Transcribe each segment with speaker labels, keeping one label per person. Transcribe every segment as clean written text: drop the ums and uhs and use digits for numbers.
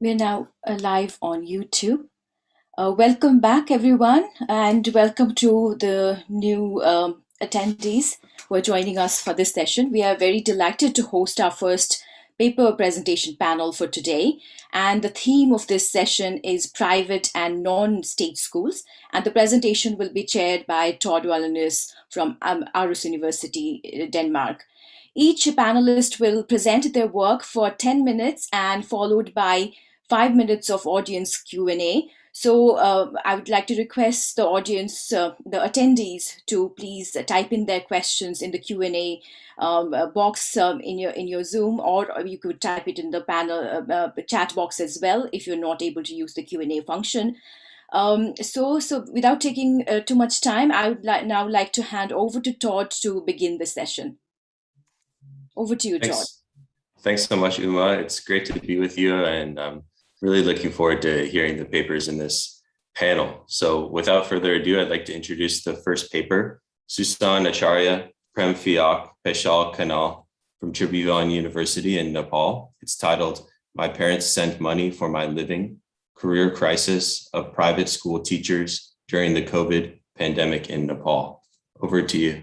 Speaker 1: We're now live on YouTube. Welcome back, everyone, and welcome to the new attendees who are joining us for this session. We are very delighted to host our first paper presentation panel for today. And the theme of this session is private and non-state schools. And the presentation will be chaired by Todd Wallenius from Aarhus University, Denmark. Each panelist will present their work for 10 minutes and followed by 5 minutes of audience Q&A. So I would like to request the audience, the attendees, to please type in their questions in the Q&A box in your Zoom, or you could type it in the panel chat box as well if you're not able to use the Q&A function. So without taking too much time, I would now like to hand over to Todd to begin the session. Over to you, Todd.
Speaker 2: Thanks so much, Uma. It's great to be with you, and really looking forward to hearing the papers in this panel. So without further ado, I'd like to introduce the first paper, Sushan, Acharya, Prem, Phyak, Peshal, Khanal from Tribhuvan University in Nepal. It's titled, My Parents Sent Money for My Living, Career Crisis of Private School Teachers During the COVID Pandemic in Nepal. Over to you.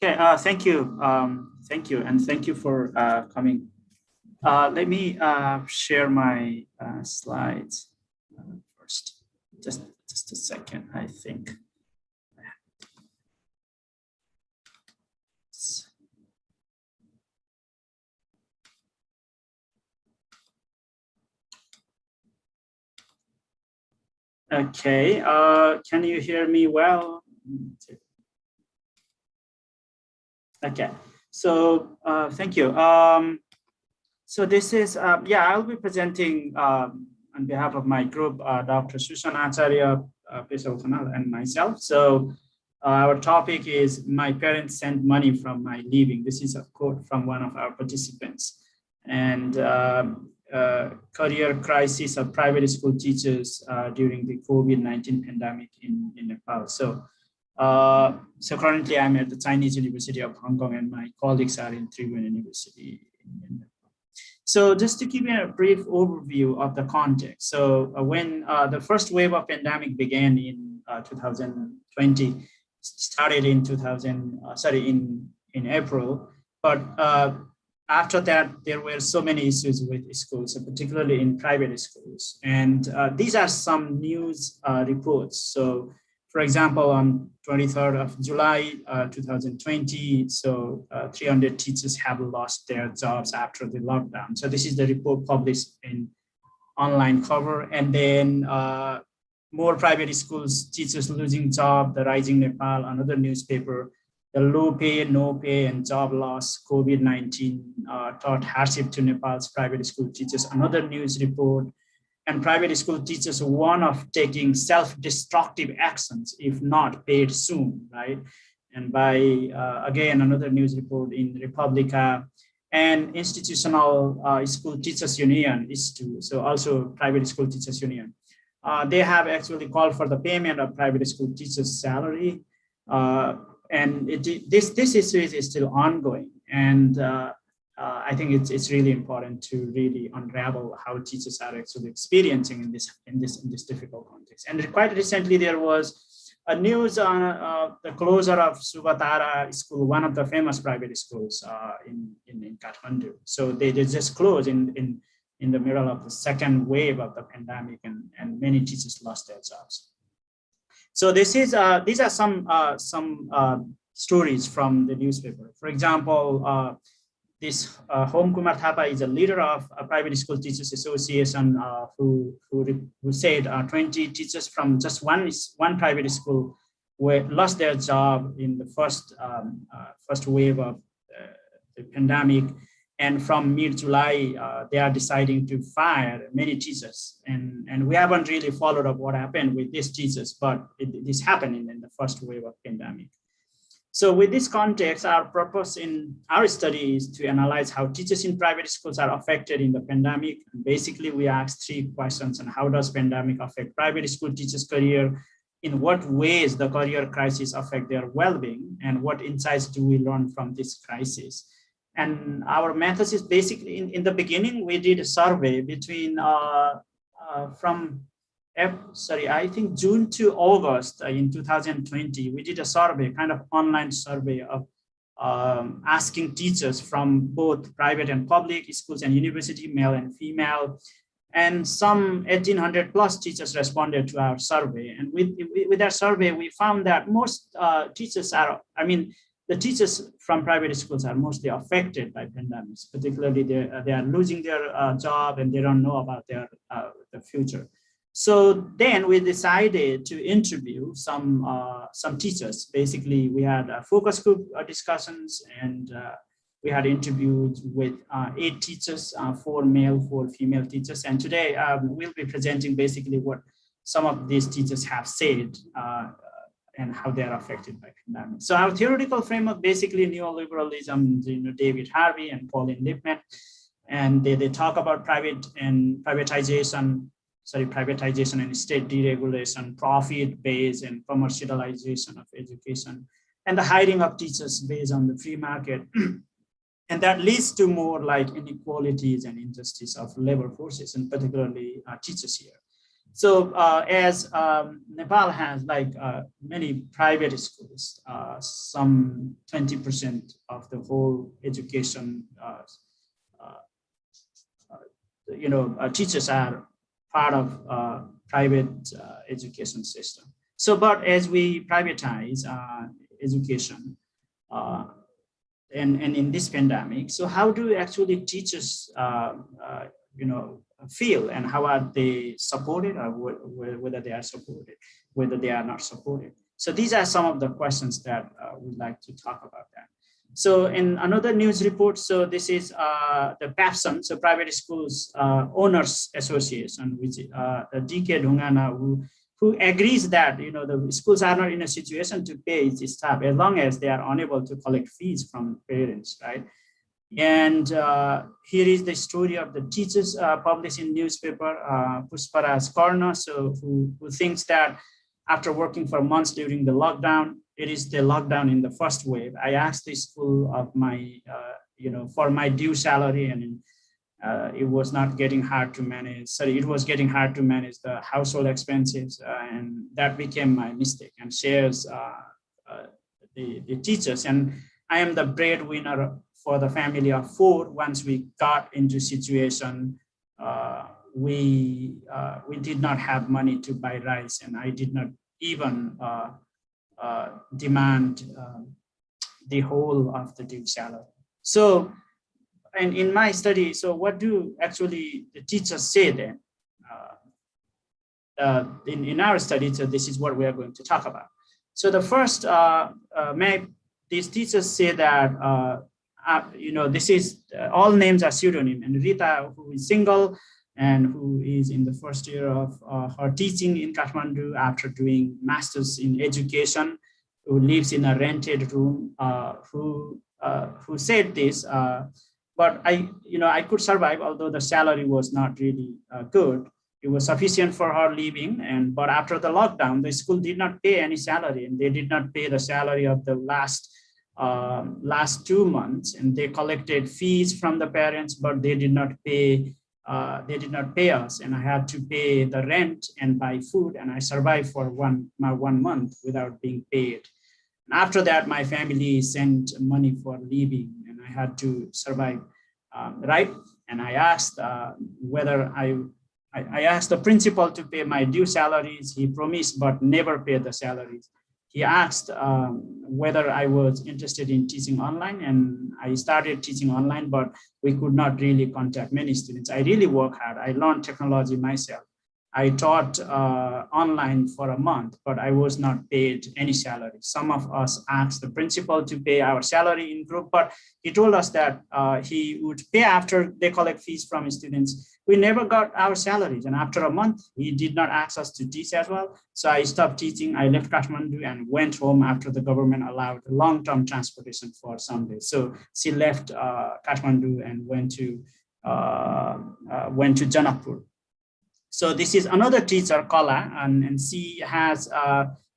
Speaker 3: Okay, thank you. Thank you for coming. Let me share my slides first. Just a second, I think. Okay, can you hear me well? Okay, so thank you. So this is, I'll be presenting on behalf of my group, Dr. Sushan, Acharya, Peshal, Khanal, and myself. So our topic is, my parents sent money from my living. This is a quote from one of our participants. And career crisis of private school teachers during the COVID-19 pandemic in Nepal. So currently I'm at the Chinese University of Hong Kong, and my colleagues are in Tribhuvan University in Nepal. So just to give you a brief overview of the context. So when the first wave of pandemic began in 2020, started in in April, but after that, there were so many issues with schools, particularly in private schools. And these are some news reports. So for example, on 23rd of July, 2020, 300 teachers have lost their jobs after the lockdown. So this is the report published in online cover. And then more private schools, teachers losing job, the rising Nepal, another newspaper, the low pay, no pay, and job loss, COVID-19 taught hardship to Nepal's private school teachers, another news report. And private school teachers warn of taking self-destructive actions if not paid soon, right? And by, again, another news report in Republica, and Institutional School Teachers Union, ISTU, so also Private School Teachers Union. They have actually called for the payment of private school teachers' salary. And this issue is still ongoing. And I think it's really important to really unravel how teachers are actually experiencing in this difficult context. And quite recently, there was a news on the closure of Tata school, one of the famous private schools in Kathmandu. So they just closed in the middle of the second wave of the pandemic, and many teachers lost their jobs. So these are some stories from the newspaper. For example, this Home Kumar Thapa is a leader of a private school teachers association who said 20 teachers from just one private school lost their job in the first wave of the pandemic, and from mid-July they are deciding to fire many teachers, and we haven't really followed up what happened with these teachers, but this happened in the first wave of pandemic. So with this context, our purpose in our study is to analyze how teachers in private schools are affected in the pandemic. And basically, we asked 3 questions on how does pandemic affect private school teachers' career, in what ways the career crisis affect their well-being, and what insights do we learn from this crisis. And our methods is basically, in the beginning, we did a survey between I think June to August in 2020. We did a survey, kind of online survey of asking teachers from both private and public schools and university, male and female. And some 1,800 plus teachers responded to our survey. And with that survey, we found that most teachers are, the teachers from private schools are mostly affected by pandemics, particularly they are losing their job and they don't know about their the future. So then we decided to interview some teachers. Basically, we had focus group discussions, and we had interviewed with 8 teachers, 4 male, 4 female teachers. And today we'll be presenting basically what some of these teachers have said and how they are affected by pandemic. So our theoretical framework, basically neoliberalism, David Harvey and Pauline Lippmann, and they talk about privatization and state deregulation, profit based and commercialization of education, and the hiring of teachers based on the free market. And that leads to more like inequalities and injustice of labor forces, and particularly teachers here. So as Nepal has many private schools, some 20% of the whole education, teachers are part of private education system. So, but as we privatize education, and in this pandemic, so how do actually teachers, feel, and how are they supported, or whether they are supported, whether they are not supported? So these are some of the questions that we'd like to talk about that. So in another news report, so this is the PAPSON, so Private Schools Owners Association, which DK Dhungana, who agrees that the schools are not in a situation to pay its staff as long as they are unable to collect fees from parents, right? And here is the story of the teachers published in newspaper, Pushparaj Karna, so who thinks that after working for months during the lockdown, it is the lockdown in the first wave. I asked the school of my, for my due salary, and it was not getting hard to manage. Sorry, it was getting hard to manage the household expenses, and that became my mistake. And shares the teachers, and I am the breadwinner for the family of 4. Once we got into situation, we did not have money to buy rice, and I did not even demand the whole of the due salary. So, and in my study, so what do actually the teachers say then? In our study, so this is what we are going to talk about. So the first, these teachers say that, this is, all names are pseudonym, and Rita, who is single and who is in the first year of her teaching in Kathmandu after doing master's in education, who lives in a rented room, who said this, but I could survive, although the salary was not really good. It was sufficient for her living, but after the lockdown, the school did not pay any salary, and they did not pay the salary of the last 2 months, and they collected fees from the parents, but they did not pay. They did not pay us, and I had to pay the rent and buy food, and I survived for one month without being paid. And after that, my family sent money for living, and I had to survive, right? And I asked whether I asked the principal to pay my due salaries. He promised, but never paid the salaries. He asked whether I was interested in teaching online, and I started teaching online, but we could not really contact many students. I really work hard. I learned technology myself. I taught online for a month, but I was not paid any salary. Some of us asked the principal to pay our salary in group, but he told us that he would pay after they collect fees from students. We never got our salaries. And after a month, he did not ask us to teach as well. So I stopped teaching. I left Kathmandu and went home after the government allowed long-term transportation for some days. So she left Kathmandu and went to Janakpur. So this is another teacher, Kala, and she has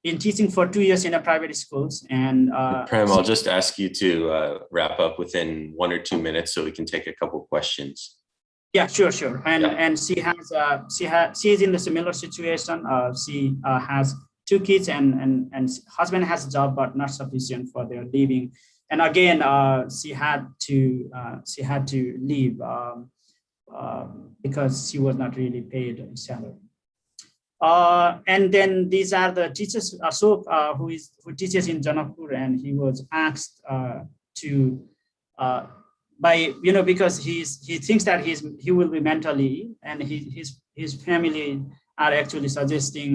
Speaker 3: been teaching for 2 years in a private schools. And
Speaker 2: Prem, I'll just ask you to wrap up within 1 or 2 minutes so we can take a couple questions.
Speaker 3: Yeah, sure. And she is in the similar situation. She has 2 kids and husband has a job but not sufficient for their living. And again, she had to leave because she was not really paid a salary. And then these are the teachers. Ashok, who teaches in Janakpur, and he was asked because he thinks that he will be mentally, and his family are actually suggesting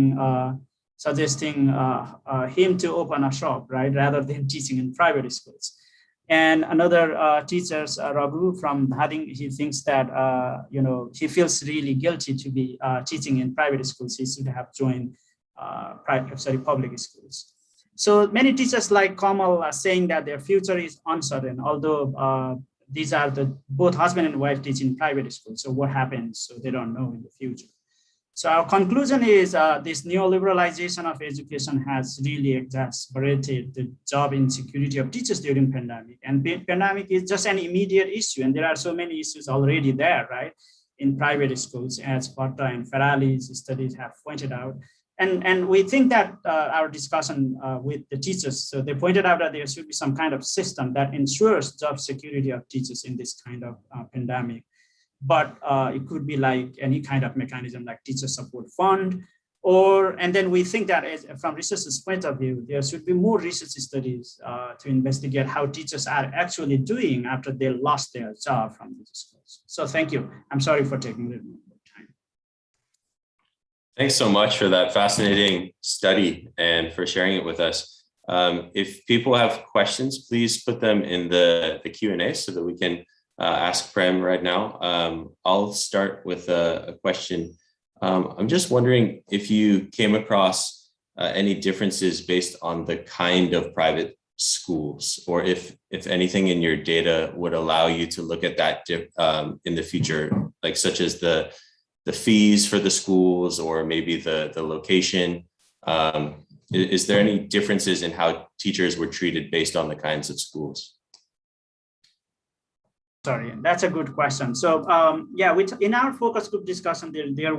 Speaker 3: him to open a shop, right, rather than teaching in private schools. And another teacher, Raghu from Bhading, he thinks that he feels really guilty to be teaching in private schools. He should have joined public schools. So many teachers like Khanal are saying that their future is uncertain, although these are both husband and wife teach in private schools. So what happens? So they don't know in the future. So our conclusion is this neoliberalization of education has really exacerbated the job insecurity of teachers during pandemic. And pandemic is just an immediate issue. And there are so many issues already there, right, in private schools, as Tata and Ferrali's studies have pointed out. And we think that our discussion with the teachers, so they pointed out that there should be some kind of system that ensures job security of teachers in this kind of pandemic. But it could be like any kind of mechanism like teacher support fund, and then we think that from researchers' point of view, there should be more research studies to investigate how teachers are actually doing after they lost their job from these schools. So thank you. I'm sorry for taking a little more time.
Speaker 2: Thanks so much for that fascinating study and for sharing it with us. If people have questions, please put them in the Q&A so that we can ask Prem right now. I'll start with a question. I'm just wondering if you came across any differences based on the kind of private schools, or if anything in your data would allow you to look at that in the future, like such as the fees for the schools, or maybe the location. Is there any differences in how teachers were treated based on the kinds of schools?
Speaker 3: Sorry, that's a good question. So in our focus group discussion, there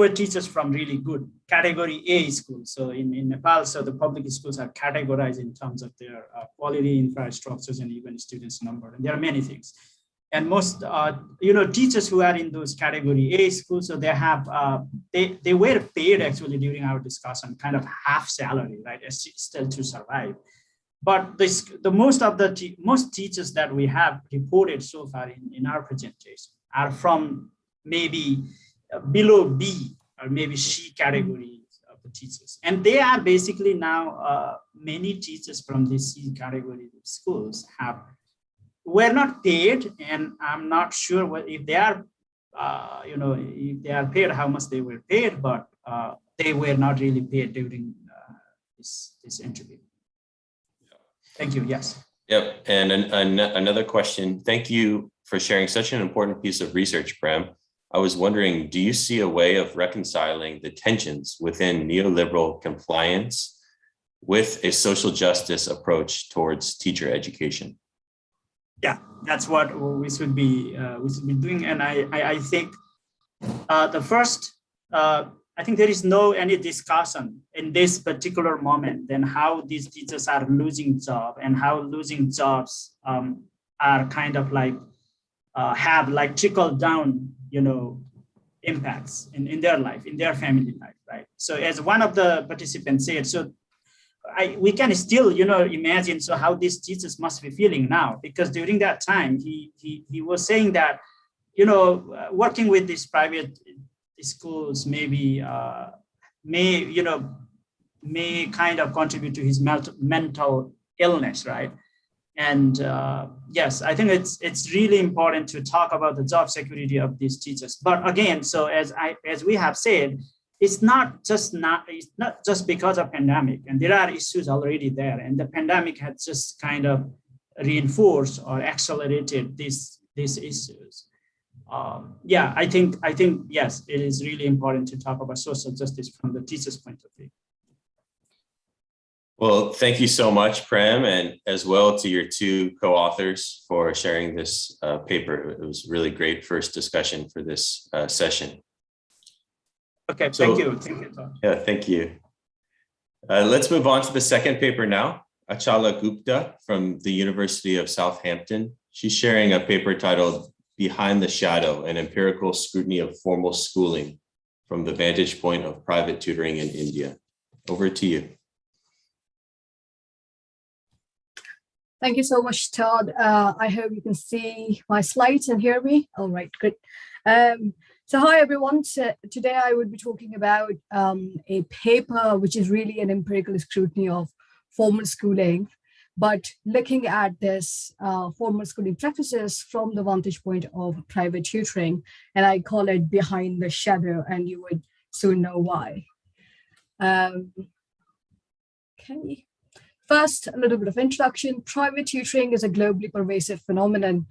Speaker 3: were teachers from really good category A schools. So in Nepal, so the public schools are categorized in terms of their quality, infrastructures, and even students number. And there are many things. And most teachers who are in those category A schools, so they have they were paid actually during our discussion kind of half salary, right, still to survive. But most teachers that we have reported so far in our presentation are from maybe below B or maybe C categories of the teachers. And they are basically now many teachers from the C category of schools were not paid, and I'm not sure if they are if they are paid, how much they were paid, but they were not really paid during this interview. Thank you. Yes.
Speaker 2: Yep. And another question. Thank you for sharing such an important piece of research, Prem. I was wondering, do you see a way of reconciling the tensions within neoliberal compliance with a social justice approach towards teacher education?
Speaker 3: Yeah, that's what we should be doing. And I think the first. I think there is any discussion in this particular moment then how these teachers are losing job and how losing jobs are kind of like have like trickle down, impacts in their life, in their family life, right? So as one of the participants said, so we can still, imagine so how these teachers must be feeling now, because during that time he was saying that, working with these private schools maybe may kind of contribute to his mental illness, right? And yes, I think it's really important to talk about the job security of these teachers. But again, so as we have said, it's not just because of pandemic, and there are issues already there, and the pandemic has just kind of reinforced or accelerated these issues. I think yes, it is really important to talk about social justice from the teacher's point of view.
Speaker 2: Well, thank you so much, Prem, and as well to your two co-authors for sharing this paper. It was really great first discussion for this session.
Speaker 3: Okay, thank you, Todd.
Speaker 2: Yeah, thank you. Let's move on to the second paper now. Achala Gupta from the University of Southampton. She's sharing a paper titled Behind the Shadow, an empirical scrutiny of formal schooling from the vantage point of private tutoring in India. Over to you.
Speaker 4: Thank you so much, Todd. I hope you can see my slides and hear me. All right, good. So hi, everyone. So today I would be talking about a paper which is really an empirical scrutiny of formal schooling, but looking at this formal schooling practices from the vantage point of private tutoring, and I call it Behind the Shadow, and you would soon know why. Okay. First, a little bit of introduction. Private tutoring is a globally pervasive phenomenon.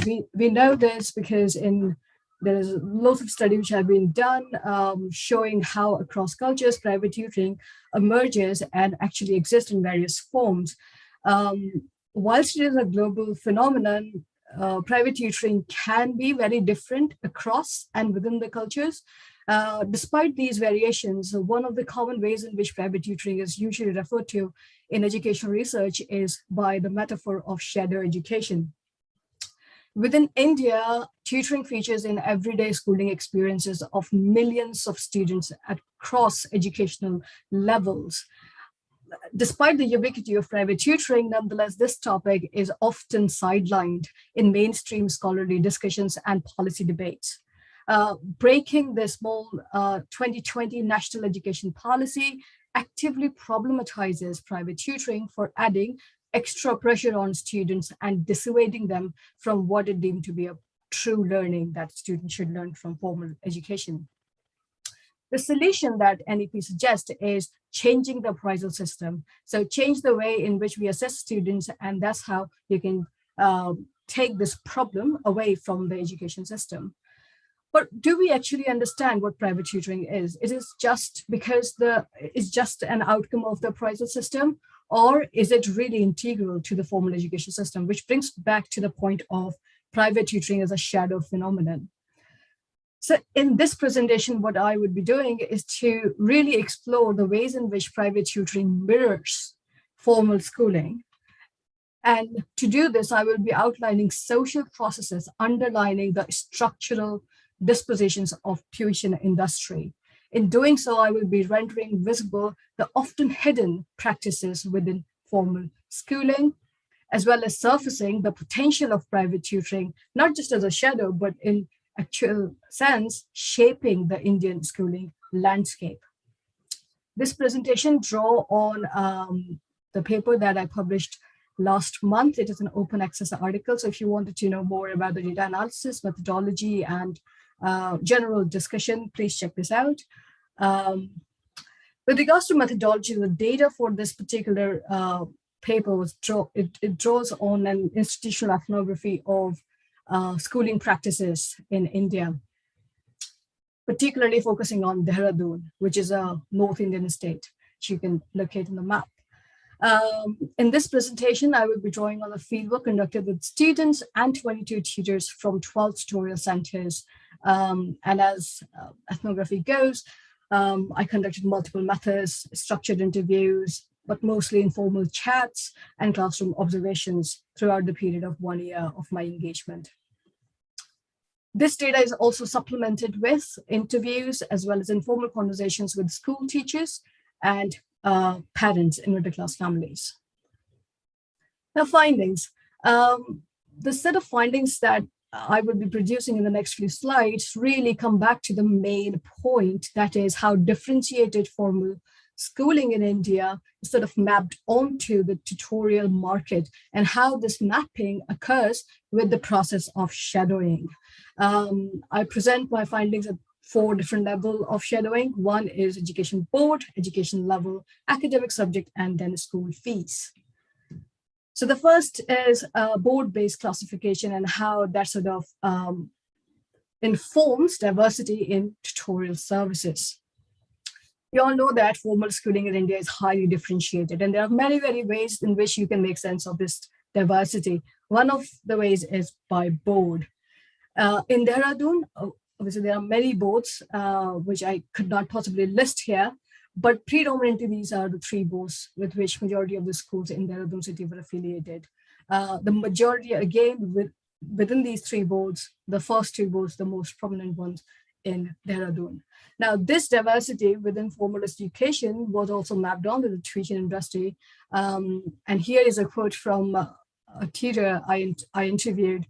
Speaker 4: We know this because there is lots of studies which have been done showing how across cultures private tutoring emerges and actually exists in various forms. Whilst it is a global phenomenon, private tutoring can be very different across and within the cultures. Despite these variations, one of the common ways in which private tutoring is usually referred to in educational research is by the metaphor of shadow education. Within India, tutoring features in everyday schooling experiences of millions of students across educational levels. Despite the ubiquity of private tutoring, nonetheless, this topic is often sidelined in mainstream scholarly discussions and policy debates. Breaking the small 2020 National Education Policy actively problematizes private tutoring for adding extra pressure on students and dissuading them from what it deemed to be a true learning that students should learn from formal education. The solution that NEP suggests is changing the appraisal system. So change the way in which we assess students, and that's how you can take this problem away from the education system. But do we actually understand what private tutoring is? It is just because it's just an outcome of the appraisal system, or is it really integral to the formal education system, which brings back to the point of private tutoring as a shadow phenomenon. So in this presentation, what I would be doing is to really explore the ways in which private tutoring mirrors formal schooling. And to do this, I will be outlining social processes underlining the structural dispositions of tuition industry. In doing so, I will be rendering visible the often hidden practices within formal schooling, as well as surfacing the potential of private tutoring, not just as a shadow, but in actual sense, shaping the Indian schooling landscape. This presentation draws on the paper that I published last month. It is an open access article. So if you wanted to know more about the data analysis, methodology, and general discussion, please check this out. With regards to methodology, the data for this particular paper was it draws on an institutional ethnography of schooling practices in India, particularly focusing on Dehradun, which is a North Indian state, which you can locate in the map. In this presentation, I will be drawing on the fieldwork conducted with students and 22 tutors from 12 tutorial centers. And as ethnography goes, I conducted multiple methods, structured interviews, but mostly informal chats and classroom observations throughout the period of 1 year of my engagement. This data is also supplemented with interviews as well as informal conversations with school teachers and parents in middle-class families. Now, findings. The set of findings that I will be producing in the next few slides really come back to the main point, that is how differentiated formal schooling in India is sort of mapped onto the tutorial market and how this mapping occurs with the process of shadowing. I present my findings at 4 different levels of shadowing. One is education board, education level, academic subject, and then school fees. So the first is board-based classification and how that sort of informs diversity in tutorial services. We all know that formal schooling in India is highly differentiated, and there are many, many ways in which you can make sense of this diversity. One of the ways is by board. In Dehradun, obviously there are many boards, which I could not possibly list here, but predominantly these are the three boards with which majority of the schools in Dehradun city were affiliated. The majority, again, within these three boards, the first two boards, the most prominent ones in Dehradun. Now, this diversity within formal education was also mapped onto the tuition industry. And here is a quote from a teacher I interviewed,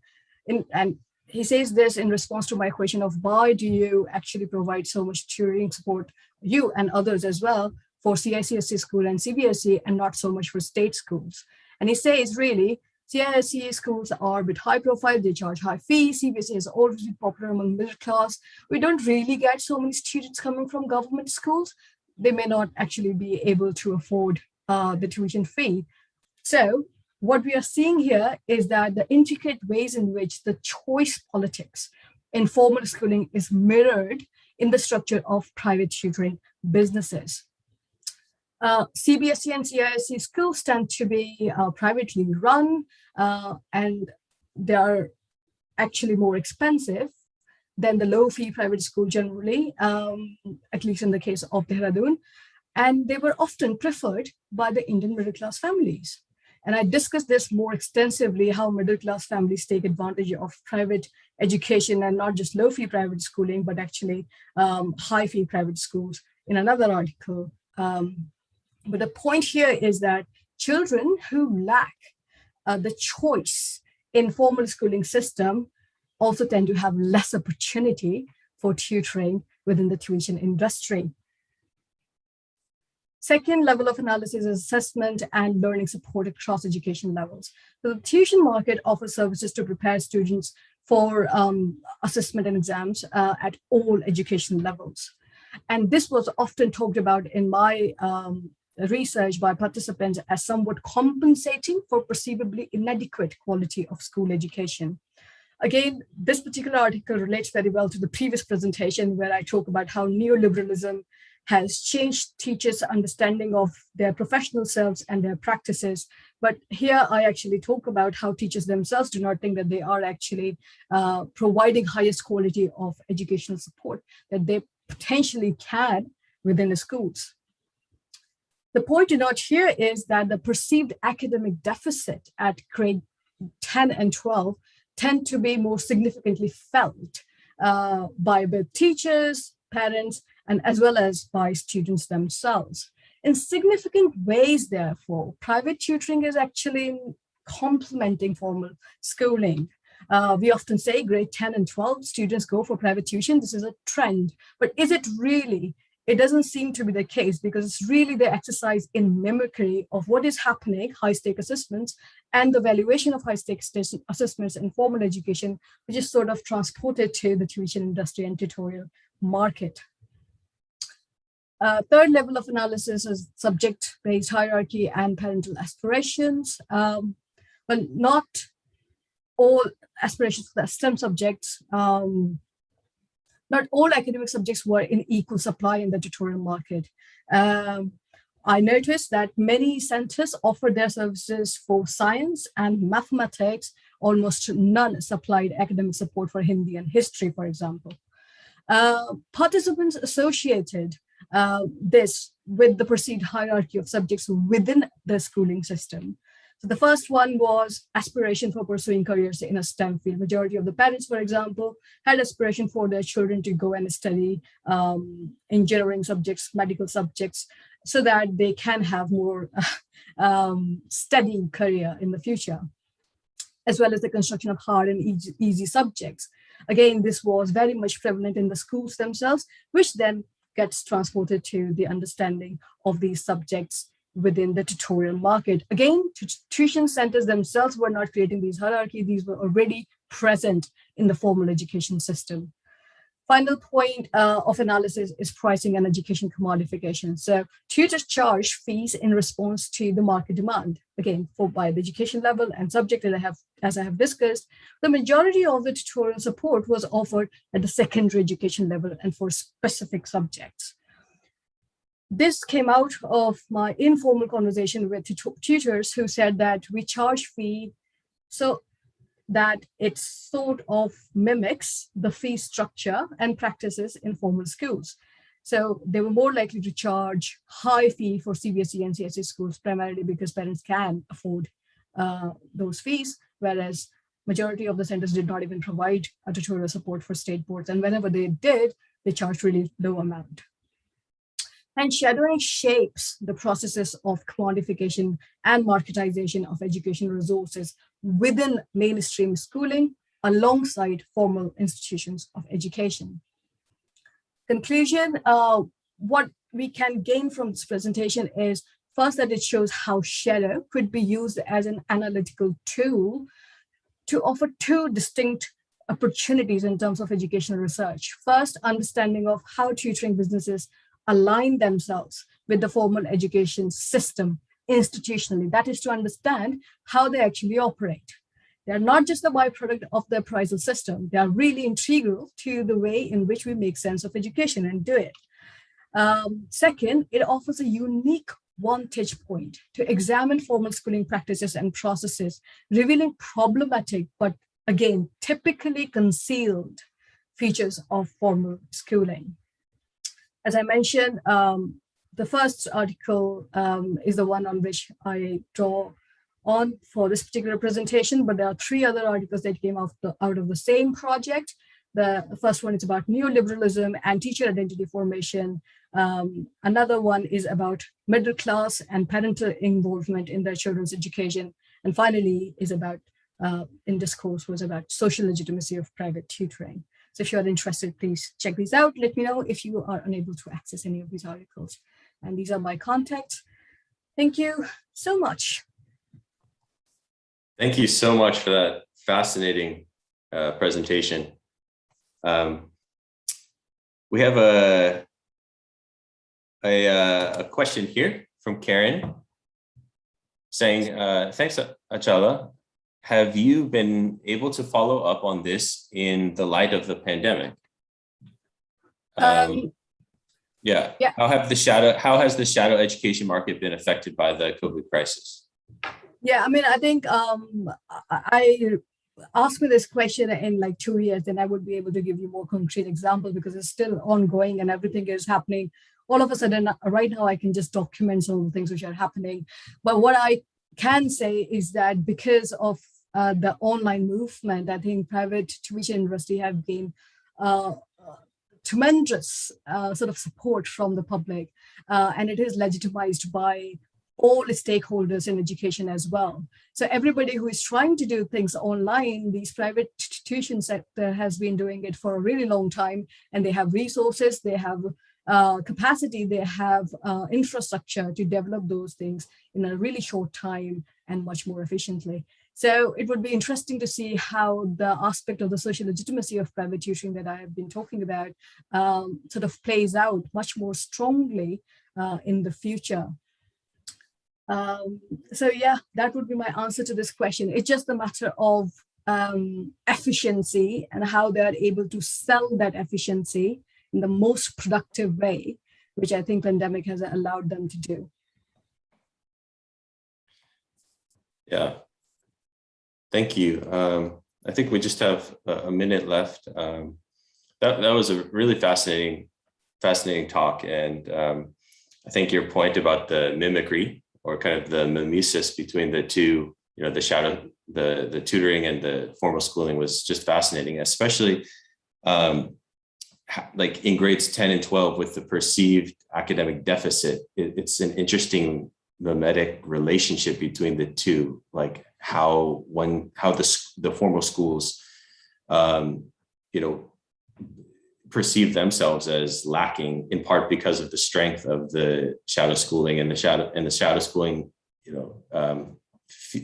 Speaker 4: and he says this in response to my question of why do you actually provide so much tutoring support, you and others as well, for CICSE school and CBSE and not so much for state schools. And he says really, CISE schools are a bit high profile, they charge high fees, CBSE is already popular among middle class. We don't really get so many students coming from government schools. They may not actually be able to afford the tuition fee. So what we are seeing here is that the intricate ways in which the choice politics in formal schooling is mirrored in the structure of private tutoring businesses. CBSE and CISE schools tend to be privately run, and they are actually more expensive than the low-fee private school generally, at least in the case of Dehradun. And they were often preferred by the Indian middle-class families. And I discussed this more extensively, how middle-class families take advantage of private education and not just low-fee private schooling, but actually high-fee private schools in another article. But the point here is that children who lack the choice in formal schooling system also tend to have less opportunity for tutoring within the tuition industry. Second level of analysis is assessment and learning support across education levels. So the tuition market offers services to prepare students for assessment and exams at all education levels. And this was often talked about in my research by participants as somewhat compensating for perceivably inadequate quality of school education. Again, this particular article relates very well to the previous presentation where I talk about how neoliberalism has changed teachers' understanding of their professional selves and their practices. But here I actually talk about how teachers themselves do not think that they are actually providing highest quality of educational support that they potentially can within the schools. The point to note here is that the perceived academic deficit at grade 10 and 12 tend to be more significantly felt by both teachers, parents, and as well as by students themselves. In significant ways, therefore, private tutoring is actually complementing formal schooling. We often say grade 10 and 12 students go for private tuition. This is a trend, but is it really? It doesn't seem to be the case because it's really the exercise in mimicry of what is happening, high-stake assessments, and the valuation of high-stake assessments in formal education, which is sort of transported to the tuition industry and tutorial market. Third level of analysis is subject-based hierarchy and parental aspirations. Well, not all aspirations for the STEM subjects, not all academic subjects were in equal supply in the tutorial market. I noticed that many centers offer their services for science and mathematics. Almost none supplied academic support for Hindi and history, for example. Participants associated this with the perceived hierarchy of subjects within the schooling system. So the first one was aspiration for pursuing careers in a STEM field. Majority of the parents, for example, had aspiration for their children to go and study engineering subjects, medical subjects, so that they can have more steady career in the future, as well as the construction of hard and easy subjects. Again, this was very much prevalent in the schools themselves, which then gets transported to the understanding of these subjects within the tutorial market. Again, tuition centers themselves were not creating these hierarchies. These were already present in the formal education system. Final point of analysis is pricing and education commodification. So tutors charge fees in response to the market demand. Again, for by the education level and subject that as I have discussed, the majority of the tutorial support was offered at the secondary education level and for specific subjects. This came out of my informal conversation with tutors who said that we charge fee so that it sort of mimics the fee structure and practices in formal schools. So they were more likely to charge high fee for CBSE and CSE schools, primarily because parents can afford those fees, whereas majority of the centers did not even provide a tutorial support for state boards. And whenever they did, they charged really low amount. And shadowing shapes the processes of commodification and marketization of educational resources within mainstream schooling alongside formal institutions of education. Conclusion, what we can gain from this presentation is first that it shows how shadow could be used as an analytical tool to offer two distinct opportunities in terms of educational research. First, understanding of how tutoring businesses align themselves with the formal education system institutionally. That is to understand how they actually operate. They're not just the byproduct of the appraisal system. They are really integral to the way in which we make sense of education and do it. Second, it offers a unique vantage point to examine formal schooling practices and processes, revealing problematic, but again, typically concealed features of formal schooling. As I mentioned, the first article is the one on which I draw on for this particular presentation, but there are three other articles that came out of the same project. The first one is about neoliberalism and teacher identity formation. Another one is about middle class and parental involvement in their children's education. And finally is about, in this course, was about social legitimacy of private tutoring. So if you're interested, please check these out. Let me know if you are unable to access any of these articles. And these are my contacts. Thank you so much.
Speaker 2: Thank you so much for that fascinating presentation. We have a question here from Karen saying, thanks, Achala. Have you been able to follow up on this in the light of the pandemic? Yeah. How has the shadow education market been affected by the COVID crisis?
Speaker 4: Yeah, I mean, I think I ask me this question in like 2 years, then I would be able to give you more concrete examples because it's still ongoing and everything is happening. All of a sudden, right now, I can just document some of the things which are happening. But what I can say is that because of the online movement, I think private tuition university have gained tremendous sort of support from the public, and it is legitimized by all stakeholders in education as well. So everybody who is trying to do things online, these private tuition sector has been doing it for a really long time, and they have resources, they have capacity, they have infrastructure to develop those things in a really short time and much more efficiently. So it would be interesting to see how the aspect of the social legitimacy of private tutoring that I have been talking about sort of plays out much more strongly in the future. So yeah, that would be my answer to this question. It's just a matter of efficiency and how they are able to sell that efficiency in the most productive way, which I think pandemic has allowed them to do. Yeah.
Speaker 2: Thank you. I think we just have a minute left. That was a really fascinating talk. And I think your point about the mimicry or kind of the mimesis between the two, you know, the tutoring and the formal schooling was just fascinating, especially like in grades 10 and 12 with the perceived academic deficit. It's an interesting mimetic relationship between the two, like how the formal schools, you know, perceive themselves as lacking in part because of the strength of the shadow schooling and the shadow schooling, you know,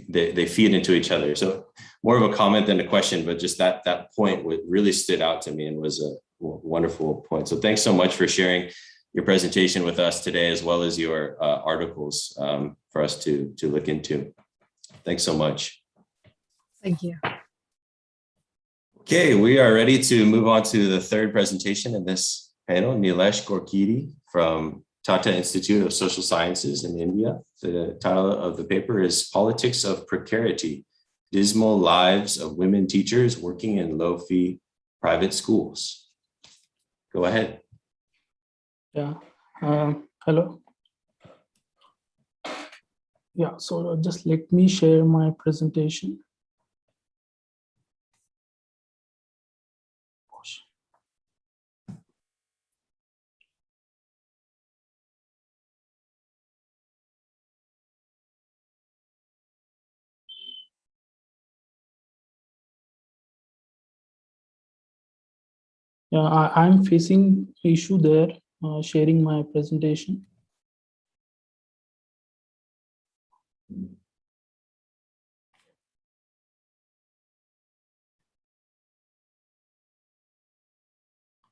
Speaker 2: they feed into each other. So more of a comment than a question, but just that point really stood out to me and was a wonderful point. So thanks so much for sharing your presentation with us today, as well as your articles for us to look into. Thanks so much.
Speaker 4: Thank you.
Speaker 2: Okay, we are ready to move on to the third presentation in this panel. Nilesh Gourkhede from Tata Institute of Social Sciences in India. The title of the paper is Politics of Precarity, Dismal Lives of Women Teachers Working in Low-Fee Private Schools. Go ahead.
Speaker 5: Yeah, hello. Yeah, so just let me share my presentation. Yeah, I'm facing issue there, sharing my presentation.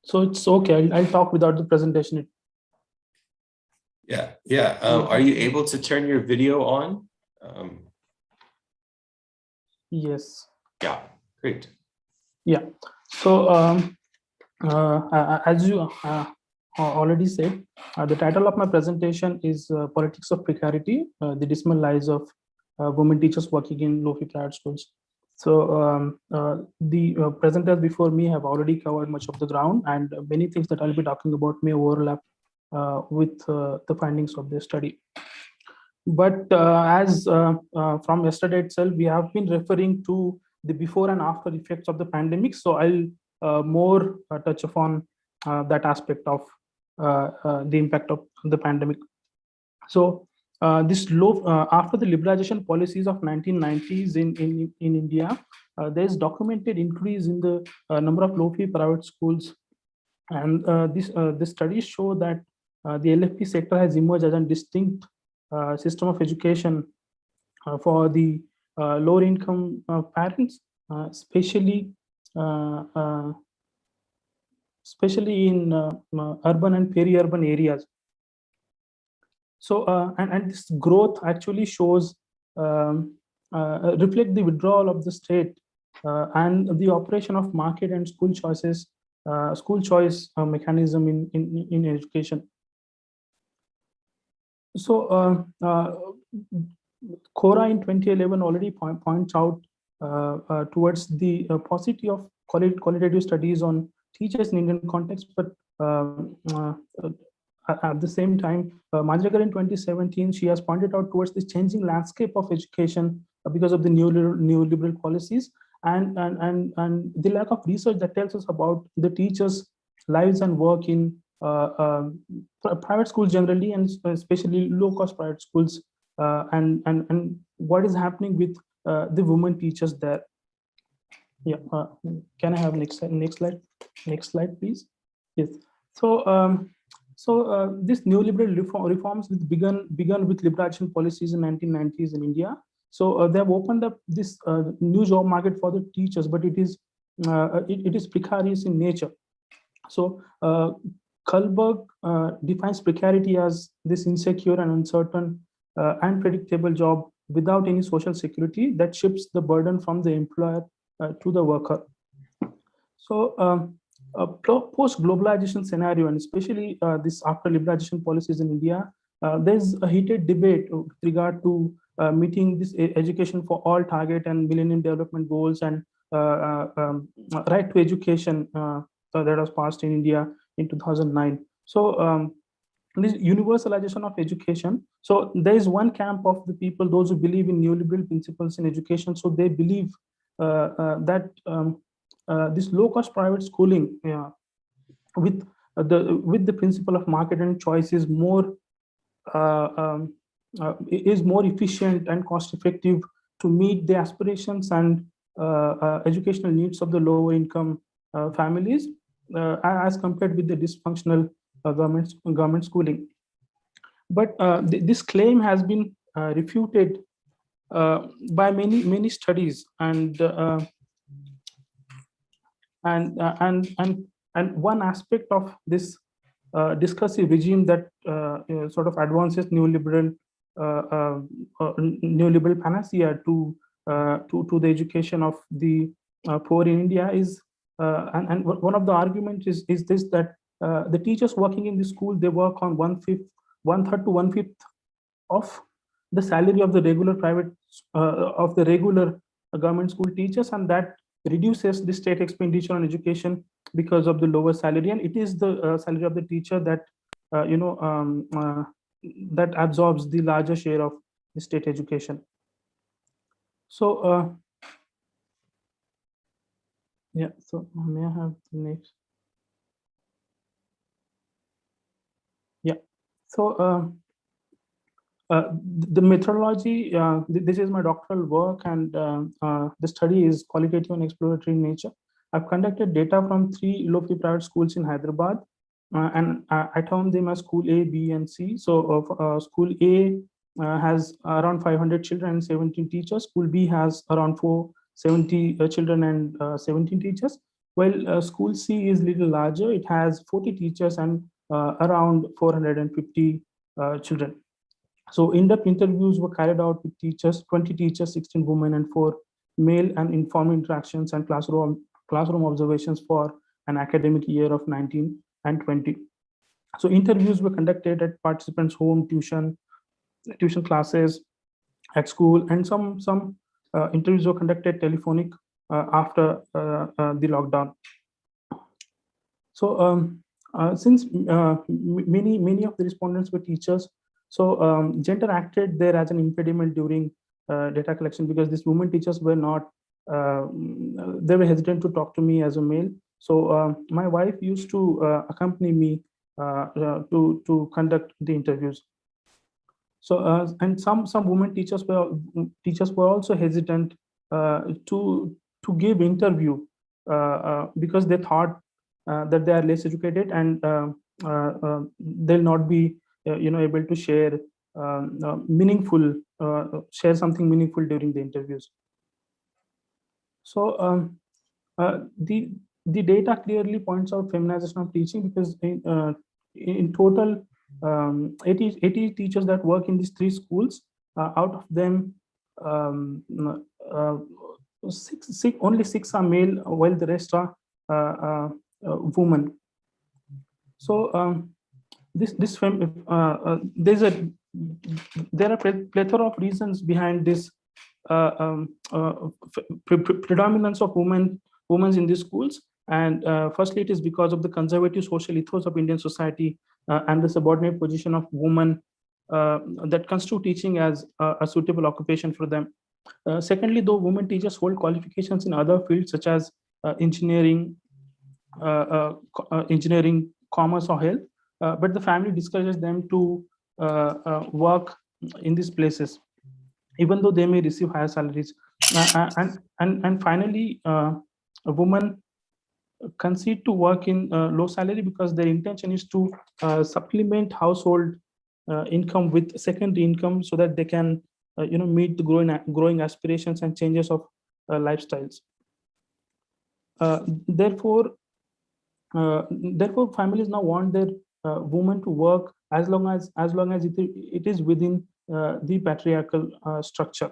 Speaker 5: So it's okay. I'll talk without the presentation.
Speaker 2: Yeah. Are you able to turn your video on?
Speaker 5: Yes.
Speaker 2: Yeah, great.
Speaker 5: Yeah. So as you already said, the title of my presentation is Politics of Precarity, the Dismal Lives of Women Teachers Working in Low-Fee Private Schools. So the presenters before me have already covered much of the ground, and many things that I'll be talking about may overlap with the findings of the study. But as from yesterday itself, we have been referring to the before and after effects of the pandemic. So I'll more touch upon that aspect of the impact of the pandemic. So this low after the liberalization policies of 1990s in India, there's documented increase in the number of low-fee private schools, and the studies show that the LFP sector has emerged as a distinct system of education for the lower income parents, especially in urban and peri-urban areas. So and this growth actually shows reflect the withdrawal of the state and the operation of market and school choices, school choice mechanism in education. So Cora in 2011 already points out towards the paucity of qualitative studies on teachers in Indian context, but at the same time, Madrassa in 2017, she has pointed out towards the changing landscape of education because of the neoliberal policies and the lack of research that tells us about the teachers' lives and work in private schools generally, and especially low-cost private schools, and what is happening with the women teachers there. Yeah, can I have next slide? Next slide, please. Yes. So this neoliberal reforms began with liberalization policies in 1990s in India. So they have opened up this new job market for the teachers, but it is precarious in nature. So Kohlberg defines precarity as this insecure and uncertain and predictable job without any social security that shifts the burden from the employer to the worker. So post-globalization scenario, and especially this after liberalization policies in India, there's a heated debate with regard to meeting this education for all target and Millennium Development Goals and right to education that was passed in India in 2009. So this universalization of education. So there is one camp of the people, those who believe in neoliberal principles in education. So they believe that this low-cost private schooling with the principle of market and choice is more efficient and cost-effective to meet the aspirations and educational needs of the lower-income families, as compared with the dysfunctional government schooling. But this claim has been refuted by many studies, and one aspect of this discursive regime that sort of advances neoliberal panacea to the education of the poor in India is, and one of the arguments is this, that the teachers working in the school, they work on 1/5 1/3 to 1/5 of the salary of the regular government school teachers, and that reduces the state expenditure on education because of the lower salary. And it is the salary of the teacher that that absorbs the larger share of the state education. So yeah, so may I have the next? Yeah, so the methodology, this is my doctoral work, and the study is qualitative and exploratory in nature. I've conducted data from 3 low-fee private schools in Hyderabad, and I termed them as school A, B, and C. So school A has around 500 children and 17 teachers. School B has around 470 children and 17 teachers, while school C is little larger. It has 40 teachers and around 450 children. So in-depth interviews were carried out with teachers, 20 teachers, 16 women, and 4 male, and informal interactions and classroom observations for an academic year of 19 and 20. So interviews were conducted at participants' home, tuition classes, at school, and some interviews were conducted telephonic after the lockdown. So since many of the respondents were teachers, so gender acted there as an impediment during data collection, because these women teachers were not, they were hesitant to talk to me as a male. So my wife used to accompany me to conduct the interviews. So and some women teachers were also hesitant to give interview because they thought that they are less educated, and they'll not be able to share share something meaningful during the interviews. So the data clearly points out feminization of teaching, because in total 80 teachers that work in these 3 schools, out of them only 6 are male, while the rest are women. So there are plethora of reasons behind this predominance of women in these schools. And firstly, it is because of the conservative social ethos of Indian society and the subordinate position of women that constitute teaching as a suitable occupation for them. Secondly, though women teachers hold qualifications in other fields such as engineering, commerce, or health, but the family discourages them to work in these places, even though they may receive higher salaries. And finally, a woman concede to work in low salary because their intention is to supplement household income with secondary income, so that they can meet the growing aspirations and changes of lifestyles. Therefore, families now want their women to work as long as it is within the patriarchal structure.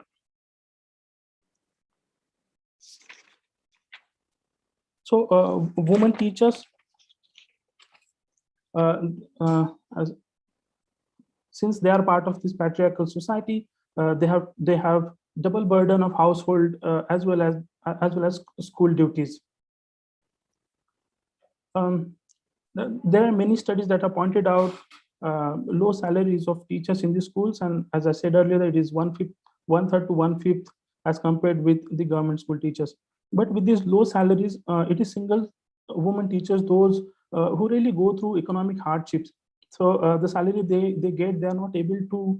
Speaker 5: So women teachers, since they are part of this patriarchal society, they have double burden of household as well as school duties. There are many studies that have pointed out low salaries of teachers in the schools, and as I said earlier, it is 1/3 to 1/5 as compared with the government school teachers. But with these low salaries, it is single woman teachers, those who really go through economic hardships. So the salary they get, they are not able to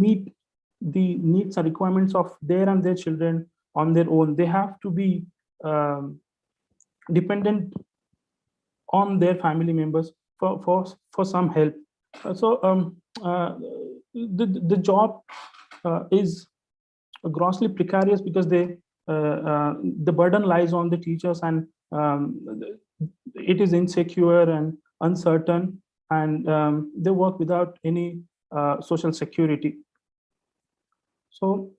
Speaker 5: meet the needs and requirements of their and their children on their own. They have to be dependent on their family members for some help. So the job is grossly precarious, because the burden lies on the teachers, and it is insecure and uncertain, and they work without any social security. So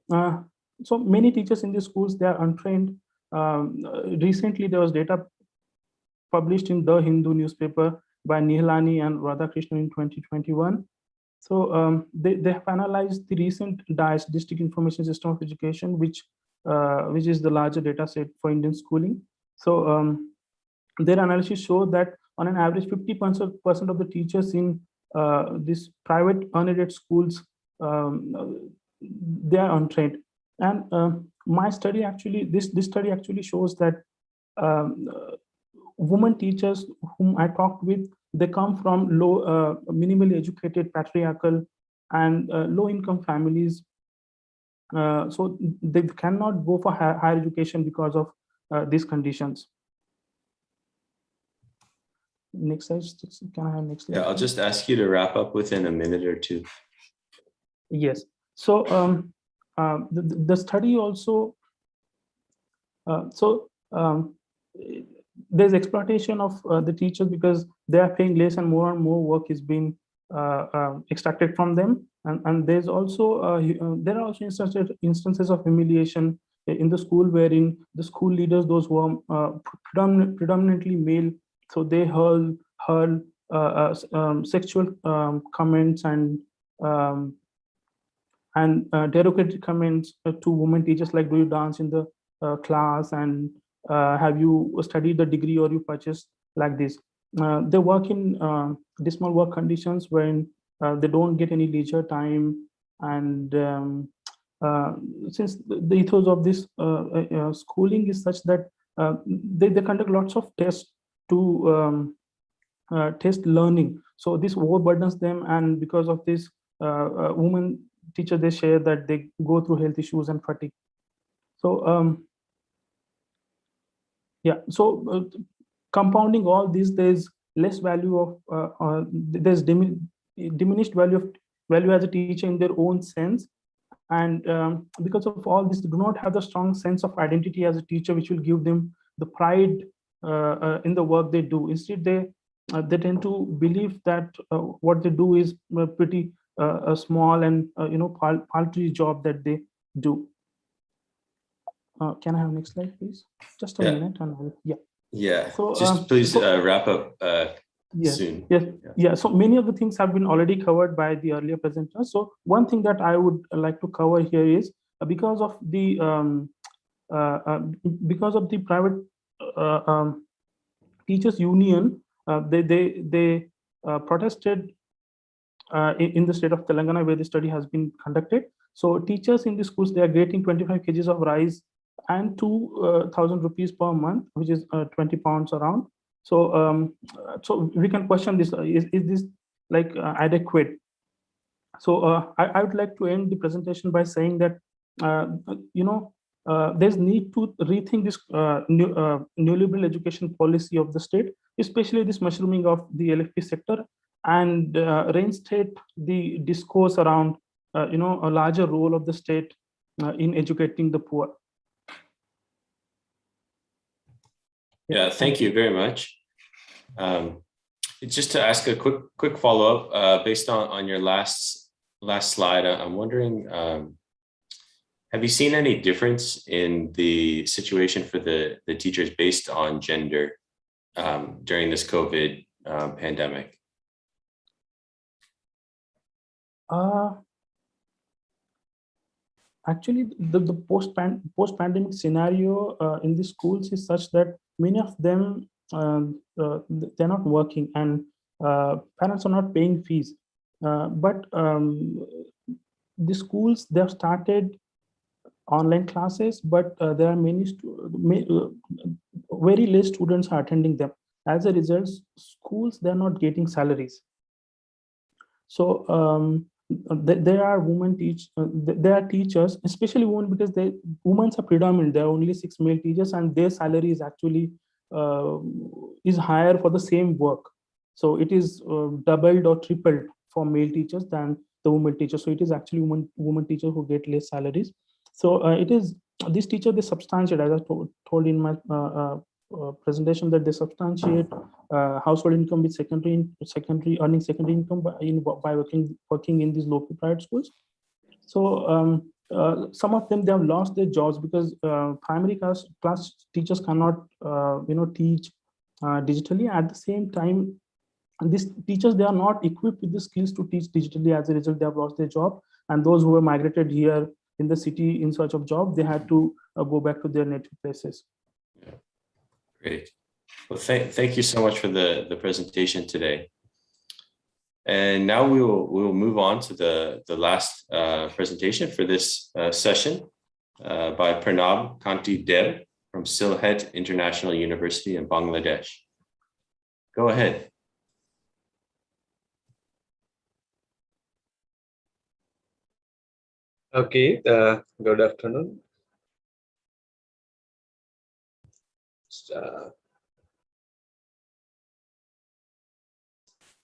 Speaker 5: so many teachers in the schools, they are untrained. Recently there was data published in the Hindu newspaper by Nihalani and Radhakrishnan in 2021. So they have analyzed the recent DICE, District Information System of Education, which is the larger data set for Indian schooling. So their analysis showed that on an average, 50% of the teachers in these private unaided schools, they are untrained. And my study actually, this study actually shows that women teachers whom I talked with, they come from low, minimally educated, patriarchal, and low-income families. So they cannot go for higher education because of these conditions. Next slide. Can I have next slide?
Speaker 2: Yeah, I'll just ask you to wrap up within a minute or two.
Speaker 5: Yes. So the study also, there's exploitation of the teachers because they are paying less and more work is being extracted from them. And there's also there are also instances of humiliation in the school, wherein the school leaders, those who are predominantly male, so they hurl sexual comments and derogatory comments to women teachers, like, do you dance in the class, and have you studied the degree, or you purchased, like this. They work in dismal work conditions when they don't get any leisure time, and since the ethos of this schooling is such that they conduct lots of tests to test learning. So this overburdens them, and because of this, women teachers, they share that they go through health issues and fatigue. So yeah, so compounding all this, there's less value of there's diminished value as a teacher in their own sense, and because of all this, they do not have the strong sense of identity as a teacher, which will give them the pride in the work they do. Instead, they tend to believe that what they do is pretty a small and paltry job that they do. Can I have next slide, please? Just a minute, and
Speaker 2: yeah.
Speaker 5: So
Speaker 2: just please wrap up soon.
Speaker 5: Yeah. So many of the things have been already covered by the earlier presenters. So one thing that I would like to cover here is because of the private teachers union, they protested in the state of Telangana, where the study has been conducted. So teachers in the schools, they are getting 25 kgs of rice and 2,000 rupees per month, which is 20 pounds around. So so we can question this: is this like adequate? So I would like to end the presentation by saying that there's need to rethink this neoliberal education policy of the state, especially this mushrooming of the LFP sector, and reinstate the discourse around a larger role of the state in educating the poor.
Speaker 2: Yeah, thank you very much. Just to ask a quick follow-up based on your last slide, I'm wondering, have you seen any difference in the situation for the teachers based on gender during this COVID pandemic?
Speaker 5: Actually, the post-pandemic scenario in the schools is such that many of them, they're not working, and parents are not paying fees. But the schools, they have started online classes, but there are very less students are attending them. As a result, schools, they're not getting salaries. So there are there are teachers, especially women, because women are predominant. There are only 6 male teachers, and their salary is actually is higher for the same work. So it is doubled or tripled for male teachers than the women teachers. So it is actually women teachers who get less salaries. So it is this teacher, they substantiate, as I told in my presentation, that they substantiate household income with secondary income by working in these local private schools. So some of them, they have lost their jobs because primary class teachers cannot teach digitally. At the same time, these teachers, they are not equipped with the skills to teach digitally. As a result, they have lost their job, and those who were migrated here in the city in search of job, they had to go back to their native places.
Speaker 2: Yeah. Great. Well, thank you so much for the presentation today. And now we will move on to the last presentation for this session by Pranab Kanti from Sylhet International University in Bangladesh. Go ahead.
Speaker 6: Okay, good afternoon.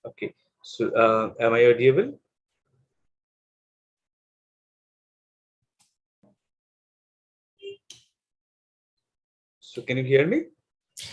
Speaker 6: Okay, so am I audible? So can you hear me?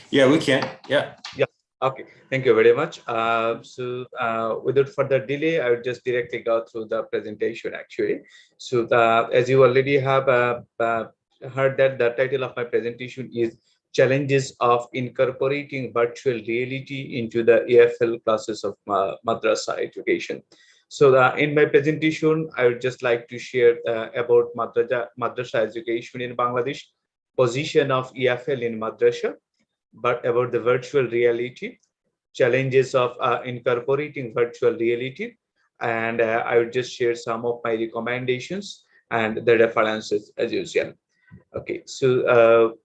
Speaker 2: Yeah, we can. Yeah.
Speaker 6: Yeah. Okay. Thank you very much. Without further delay, I would just directly go through the presentation actually. So as you already have heard that the title of my presentation is Challenges of Incorporating Virtual Reality into the AFL Classes of Madrassa Education. So in my presentation, I would just like to share about Madrassa education in Bangladesh, position of EFL in Madrasa, but about the virtual reality, challenges of incorporating virtual reality, and I would just share some of my recommendations and the references as usual. Okay, so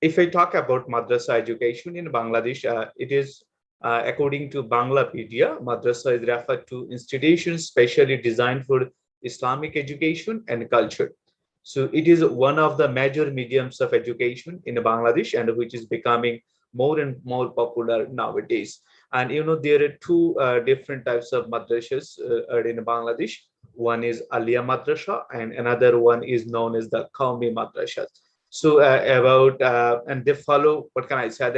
Speaker 6: if I talk about madrasa education in Bangladesh, it is according to Banglapedia, madrasa is referred to institutions specially designed for Islamic education and culture. So it is one of the major mediums of education in Bangladesh, and which is becoming more and more popular nowadays. And there are two different types of madrasas in Bangladesh. One is Aliyah Madrasa, and another one is known as the Qaumi Madrasa. So and they follow, what can I say,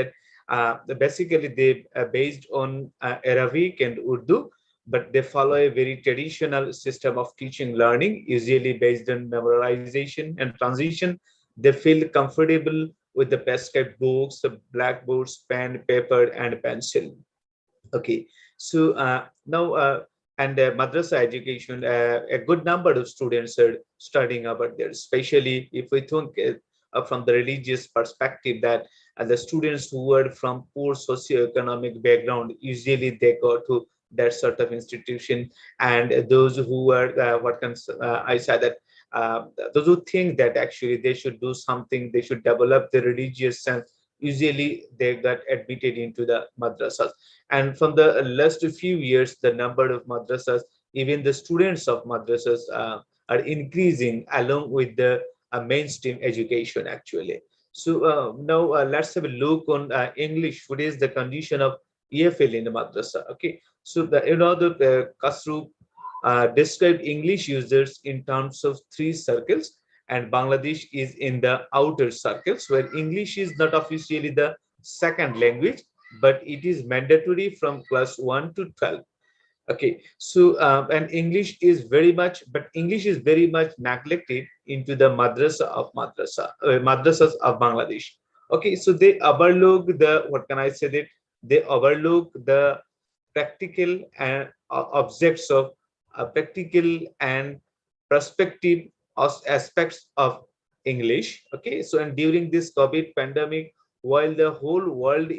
Speaker 6: that basically they are based on Arabic and Urdu, but they follow a very traditional system of teaching learning, usually based on memorization and transition. They feel comfortable with the prescribed books, the blackboards, pen, paper, and pencil. Okay, so now and madrasa education, a good number of students are studying about there, especially if we think from the religious perspective, that the students who are from poor socioeconomic background, usually they go to that sort of institution, and those who are I say that those who think that actually they should do something, they should develop the religious sense, usually they got admitted into the madrasas. And from the last few years, the number of madrasas, even the students of madrasas are increasing along with the mainstream education actually. So now let's have a look on English. What is the condition of EFL in the madrasa? Okay, so the Kasru described English users in terms of three circles, and Bangladesh is in the outer circles, where English is not officially the second language, but it is mandatory from class 1 to 12. Okay, so and English is very much neglected into the madrasas of Bangladesh. Okay, so they overlook the, what can I say, that they overlook the practical and objects of practical and perspective aspects of English. Okay, so and during this COVID pandemic, while the whole world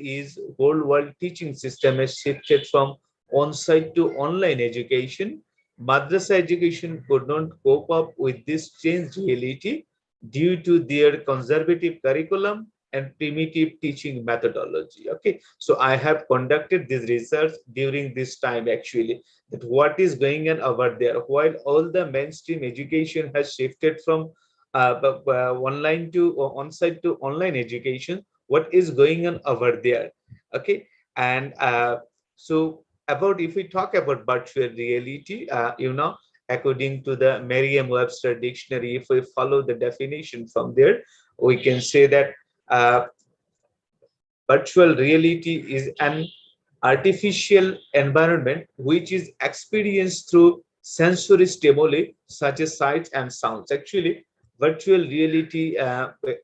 Speaker 6: teaching system has shifted from on-site to online education, madrasa education could not cope up with this changed reality due to their conservative curriculum and primitive teaching methodology. Okay, so I have conducted this research during this time actually, that what is going on over there, while all the mainstream education has shifted from online to on-site to online education, what is going on over there? Okay, and so about, if we talk about virtual reality, according to the Merriam-Webster dictionary, if we follow the definition from there, we can say that virtual reality is an artificial environment which is experienced through sensory stimuli such as sights and sounds. Actually, virtual reality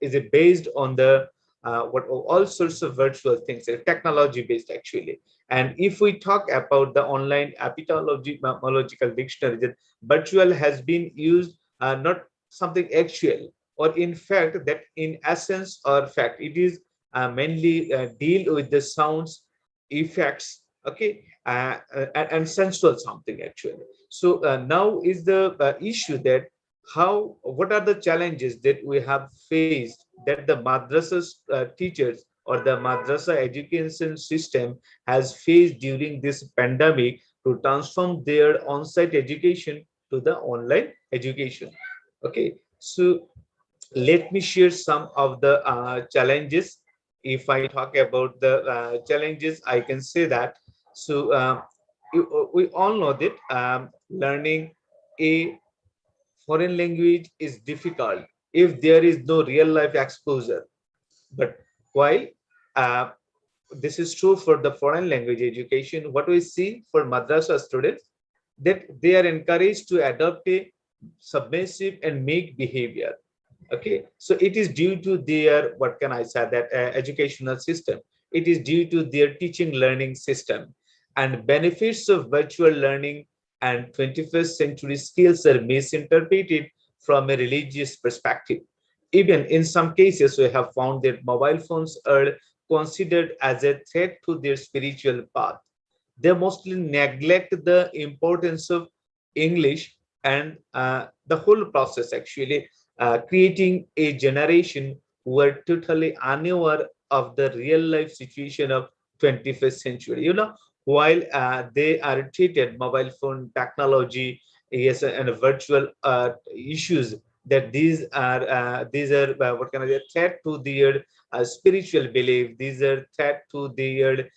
Speaker 6: is based on the what all sorts of virtual things, technology based actually. And if we talk about the online etymological dictionary, that virtual has been used not something actual, or in fact that in essence or fact it is mainly deal with the sounds, effects, okay, and sensual something actually. So now is the issue that what are the challenges that we have faced, that the madrasa teachers or the madrasa education system has faced during this pandemic to transform their on-site education to the online education. Okay, so let me share some of the challenges. If I talk about the challenges, I can say that. So we all know that learning a foreign language is difficult if there is no real life exposure. But while uh, this is true for the foreign language education, what we see for madrasa students, that they are encouraged to adopt a submissive and meek behavior. Okay, so it is due to their, what can I say, that educational system. It is due to their teaching learning system, and benefits of virtual learning and 21st century skills are misinterpreted from a religious perspective. Even in some cases, we have found that mobile phones are considered as a threat to their spiritual path. They mostly neglect the importance of English and the whole process actually, creating a generation who are totally unaware of the real life situation of 21st century. While they are treated mobile phone technology, yes, and virtual issues, that these are what can I say, threat to their spiritual belief. These are threat to their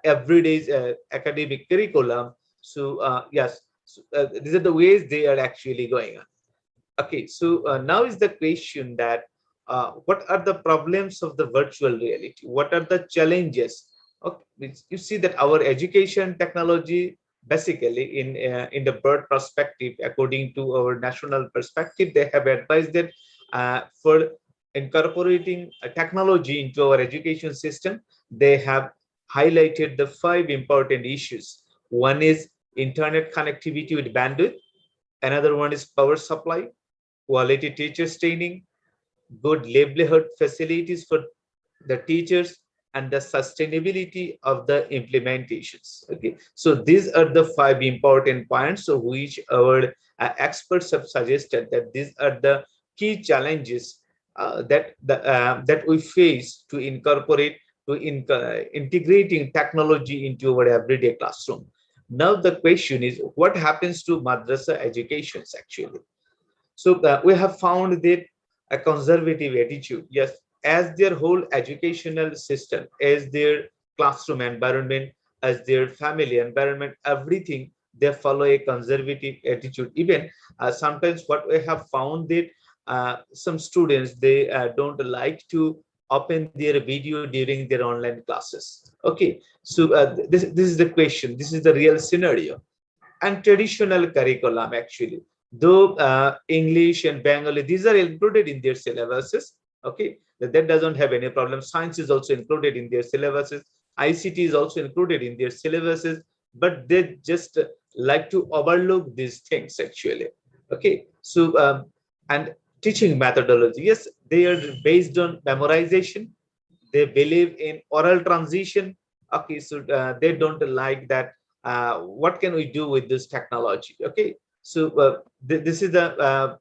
Speaker 6: everyday academic curriculum. So yes, so, these are the ways they are actually going on. Okay, so now is the question that what are the problems of the virtual reality? What are the challenges? Okay, you see that our education technology, basically in the broad perspective, according to our national perspective, they have advised that for incorporating technology into our education system, they have highlighted the 5 important issues. One is internet connectivity with bandwidth. Another one is power supply, quality teachers training, good livelihood facilities for the teachers, and the sustainability of the implementations. Okay, so these are the 5 important points of which our experts have suggested that these are the key challenges that we face to incorporate, integrating technology into our everyday classroom. Now the question is, what happens to madrasa educations actually? So we have found that a conservative attitude, yes, as their whole educational system, as their classroom environment, as their family environment, everything, they follow a conservative attitude. Even sometimes what we have found that some students, they don't like to open their video during their online classes. Okay, so this is the question. This is the real scenario. And traditional curriculum actually, though English and Bengali, these are included in their syllabuses. Okay, that doesn't have any problem. Science is also included in their syllabuses. ICT is also included in their syllabuses, but they just like to overlook these things actually. Okay, so and teaching methodology, yes, they are based on memorization. They believe in oral transition. Okay, so they don't like that. What can we do with this technology? Okay, so this is the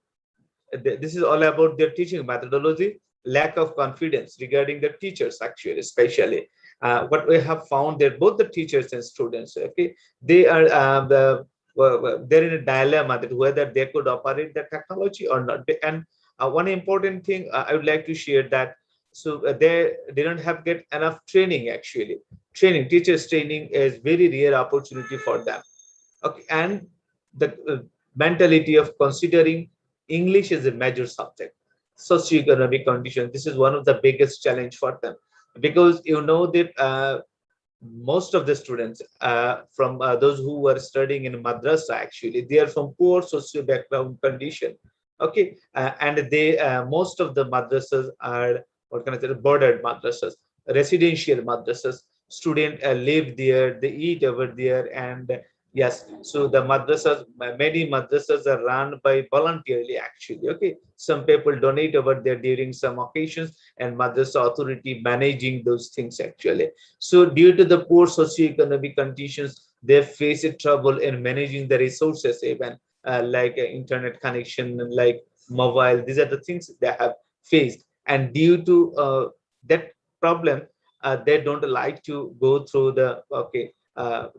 Speaker 6: this is all about their teaching methodology. Lack of confidence regarding the teachers actually, especially what we have found that both the teachers and students, okay, they are they're in a dilemma that whether they could operate the technology or not. And one important thing I would like to share that, so they didn't have get enough training actually. Training, teachers training is very rare opportunity for them. Okay, and the mentality of considering English as a major subject, socioeconomic condition, this is one of the biggest challenge for them, because you know that most of the students from those who were studying in madrasa actually, they are from poor socio background condition. Okay, and they most of the madrasas are what can I say, bordered madrasas, residential madrasas. Students live there, they eat over there, and yes, so the madrasas, many madrasas are run by voluntarily actually. Okay, some people donate over there during some occasions, and madrasa authority managing those things actually. So due to the poor socioeconomic conditions, they face a trouble in managing the resources, even like internet connection, like mobile. These are the things they have faced, and due to that problem, they don't like to go through the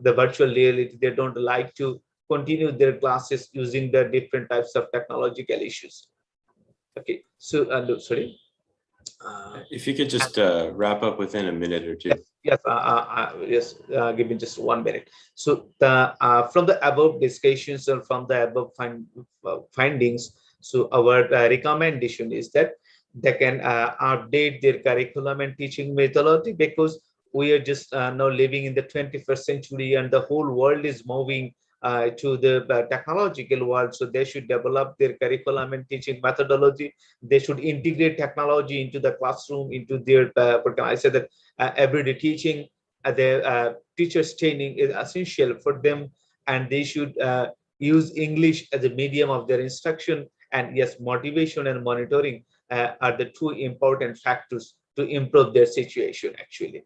Speaker 6: virtual reality. They don't like to continue their classes using the different types of technological issues. Okay, so sorry.
Speaker 2: If you could just wrap up within a minute or two.
Speaker 6: Yes, give me just 1 minute. So the from the above discussions or from the above findings, so our recommendation is that they can update their curriculum and teaching methodology, because we are just now living in the 21st century and the whole world is moving to the technological world. So they should develop their curriculum and teaching methodology. They should integrate technology into the classroom, into their what can I say, that everyday teaching. The teachers training is essential for them, and they should use English as a medium of their instruction. And yes, motivation and monitoring are the two important factors to improve their situation actually.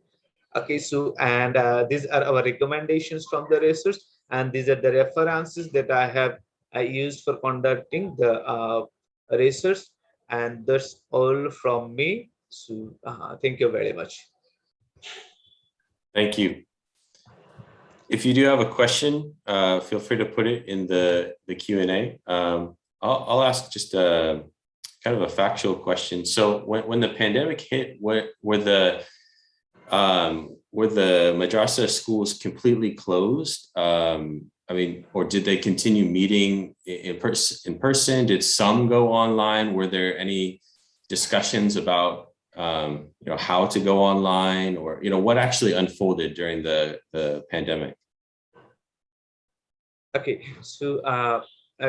Speaker 6: Okay, so and these are our recommendations from the research, and these are the references that I have used for conducting the research, and that's all from me. So thank you very much.
Speaker 2: Thank you. If you do have a question, feel free to put it in the Q&A. I'll ask just a kind of a factual question. So when the pandemic hit, were the madrasa schools completely closed? I mean, or did they continue meeting in person? Did some go online? Were there any discussions about how to go online, or what actually unfolded during the pandemic?
Speaker 6: Okay, so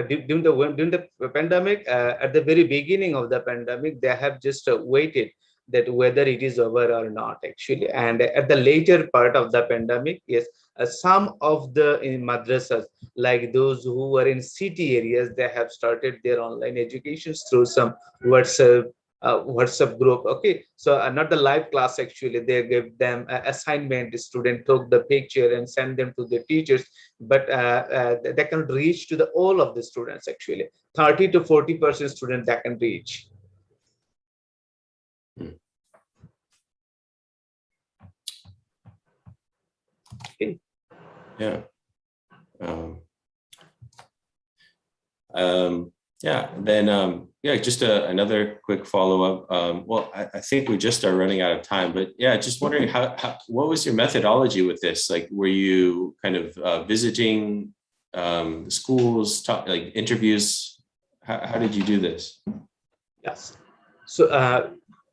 Speaker 6: during the pandemic, at the very beginning of the pandemic, they have just waited that whether it is over or not actually. And at the later part of the pandemic, yes, some of the madrasas, like those who were in city areas, they have started their online education through some WhatsApp group. Okay, so not the live class actually. They gave them assignment. The student took the picture and send them to the teachers, but they can reach to the all of the students actually. 30 to 40% students that can reach. Okay.
Speaker 2: Yeah. Yeah. Then just another quick follow-up. Well, I think we just are running out of time, but yeah, just wondering what was your methodology with this? Like, were you kind of visiting schools, like interviews? How did you do this?
Speaker 6: Yes. So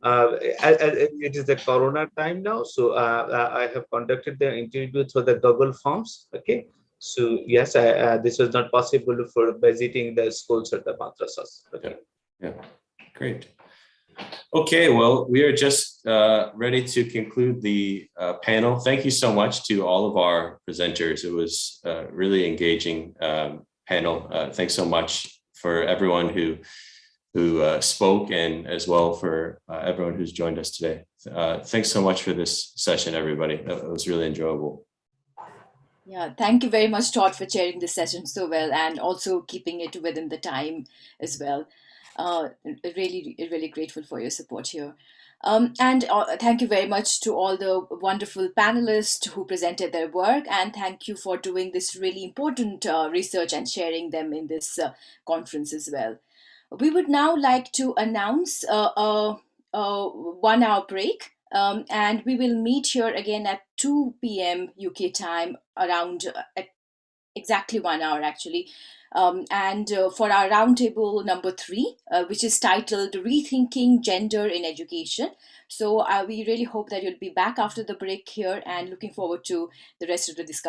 Speaker 6: it is the Corona time now, so I have conducted the interview through the Google Forms. Okay. So yes, this was not possible for visiting the schools or the madrasas. Okay.
Speaker 2: Yeah. Great. Okay, well, we are just ready to conclude the panel. Thank you so much to all of our presenters. It was a really engaging panel. Thanks so much for everyone who spoke, and as well for everyone who's joined us today. Thanks so much for this session, everybody. It was really enjoyable.
Speaker 1: Yeah, thank you very much, Todd, for chairing this session so well, and also keeping it within the time as well. Really grateful for your support here. And thank you very much to all the wonderful panelists who presented their work, and thank you for doing this really important research and sharing them in this conference as well. We would now like to announce a 1 hour break. And we will meet here again at 2 p.m. UK time, around exactly 1 hour actually. And for our roundtable number 3, which is titled Rethinking Gender in Education. So we really hope that you'll be back after the break here, and looking forward to the rest of the discussion.